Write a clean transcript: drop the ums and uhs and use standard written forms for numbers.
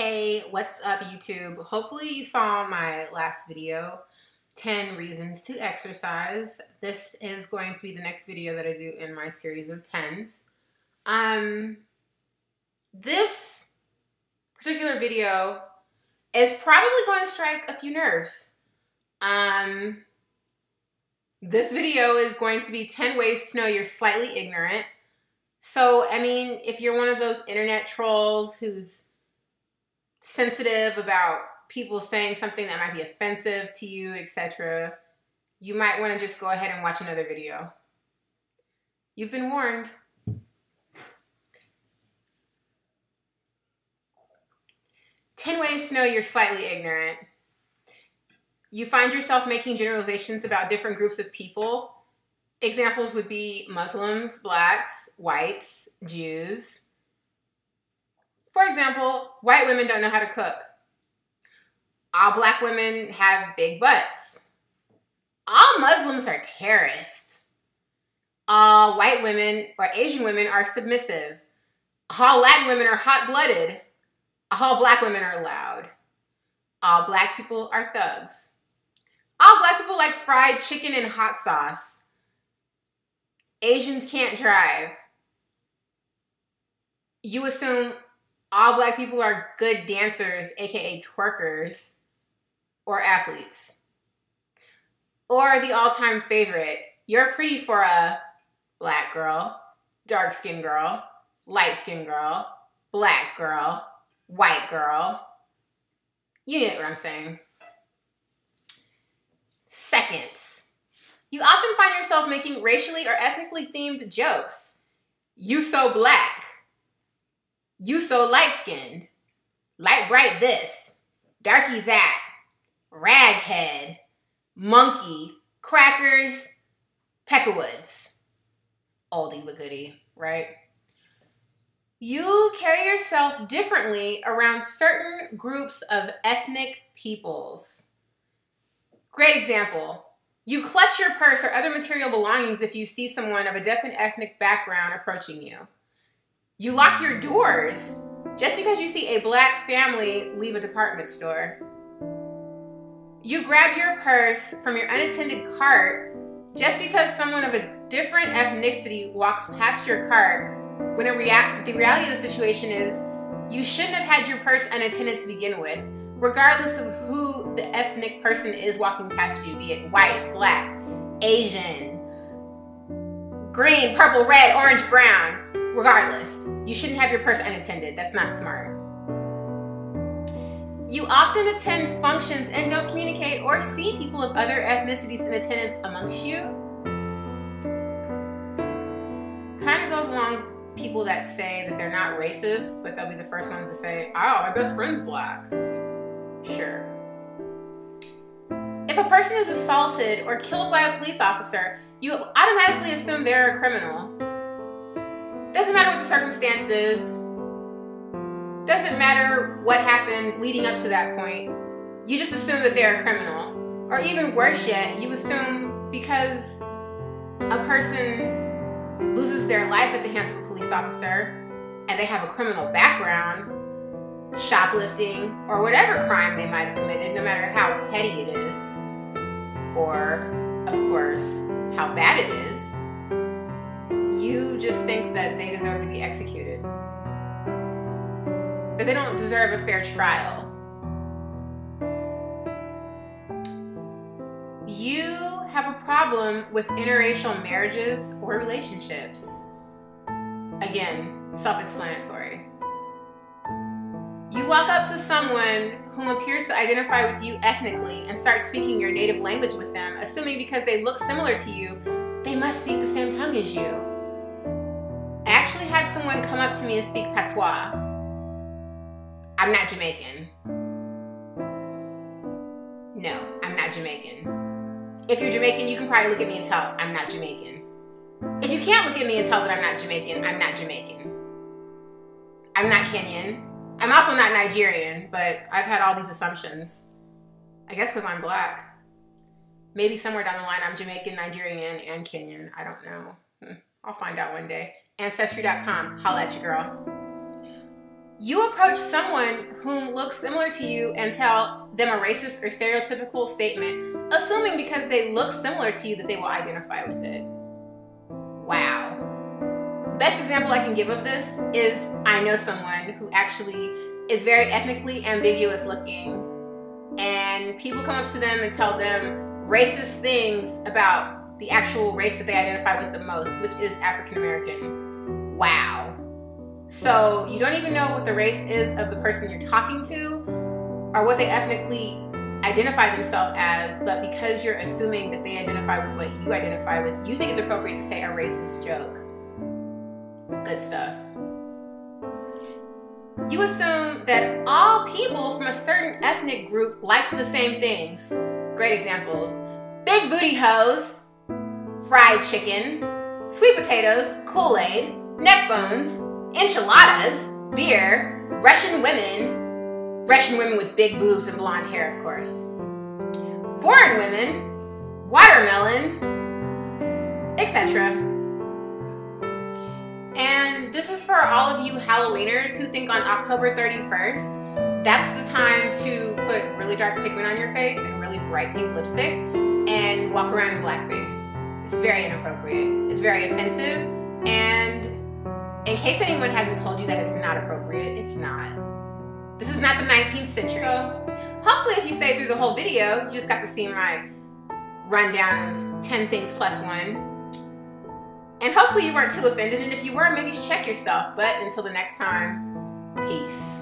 Hey, what's up YouTube? Hopefully you saw my last video, 10 reasons to exercise. This is going to be the next video that I do in my series of 10s. This particular video is probably going to strike a few nerves. This video is going to be 10 ways to know you're slightly ignorant. So, I mean, if you're one of those internet trolls who's sensitive about people saying something that might be offensive to you, etc., you might want to just go ahead and watch another video. You've been warned. "10 ways to know you're slightly ignorant." You find yourself making generalizations about different groups of people. Examples would be Muslims, blacks, whites, Jews. For example, white women don't know how to cook. All black women have big butts. All Muslims are terrorists. All white women or Asian women are submissive. All Latin women are hot-blooded. All black women are loud. All black people are thugs. All black people like fried chicken and hot sauce. Asians can't drive. You assume all black people are good dancers, aka twerkers, or athletes. Or the all-time favorite, you're pretty for a black girl, dark-skinned girl, light-skinned girl, black girl, white girl. You get what I'm saying. Second, you often find yourself making racially or ethnically themed jokes. You so black. You so light-skinned. Light bright this. Darky that. Raghead. Monkey. Crackers. Peckawoods. Oldie but goodie, right? You carry yourself differently around certain groups of ethnic peoples. Great example. You clutch your purse or other material belongings if you see someone of a different ethnic background approaching you. You lock your doors just because you see a black family leave a department store. You grab your purse from your unattended cart just because someone of a different ethnicity walks past your cart, when the reality of the situation is you shouldn't have had your purse unattended to begin with, regardless of who the ethnic person is walking past you, be it white, black, Asian, green, purple, red, orange, brown. Regardless, you shouldn't have your purse unattended. That's not smart. You often attend functions and don't communicate or see people of other ethnicities in attendance amongst you. Kind of goes along with people that say that they're not racist, but they'll be the first ones to say, "Oh, my best friend's black." Sure. If a person is assaulted or killed by a police officer, you automatically assume they're a criminal. Doesn't matter what the circumstances. Doesn't matter what happened leading up to that point. You just assume that they're a criminal. Or even worse yet, you assume because a person loses their life at the hands of a police officer and they have a criminal background, shoplifting, or whatever crime they might have committed, no matter how petty it is, or, of course, how bad it is, you just think that they deserve to be executed. But they don't deserve a fair trial. You have a problem with interracial marriages or relationships. Again, self-explanatory. You walk up to someone whom appears to identify with you ethnically and start speaking your native language with them, assuming because they look similar to you, they must speak the same tongue as you. I actually had someone come up to me and speak patois. I'm not Jamaican. No, I'm not Jamaican. If you're Jamaican, you can probably look at me and tell I'm not Jamaican. If you can't look at me and tell that I'm not Jamaican, I'm not Jamaican. I'm not Kenyan. I'm also not Nigerian, but I've had all these assumptions. I guess because I'm black. Maybe somewhere down the line I'm Jamaican, Nigerian, and Kenyan. I don't know. I'll find out one day. Ancestry.com. Holla at your girl. You approach someone whom looks similar to you and tell them a racist or stereotypical statement, assuming because they look similar to you that they will identify with it. Wow. Best example I can give of this is I know someone who actually is very ethnically ambiguous looking, and people come up to them and tell them racist things about the actual race that they identify with the most, which is African American. Wow. So you don't even know what the race is of the person you're talking to or what they ethnically identify themselves as, but because you're assuming that they identify with what you identify with, you think it's appropriate to say a racist joke. Good stuff. You assume that all people from a certain ethnic group like the same things. Great examples: big booty hoes, fried chicken, sweet potatoes, Kool-Aid, neck bones, enchiladas, beer, Russian women with big boobs and blonde hair, of course, foreign women, watermelon, etc. And this is for all of you Halloweeners who think on October 31st, that's the time to put really dark pigment on your face and really bright pink lipstick and walk around in blackface. It's very inappropriate. It's very offensive. And in case anyone hasn't told you that it's not appropriate, it's not. This is not the 19th century. So hopefully if you stayed through the whole video, you just got to see my rundown of 10 things plus one. And hopefully you weren't too offended, and if you were, maybe check yourself. But until the next time, peace.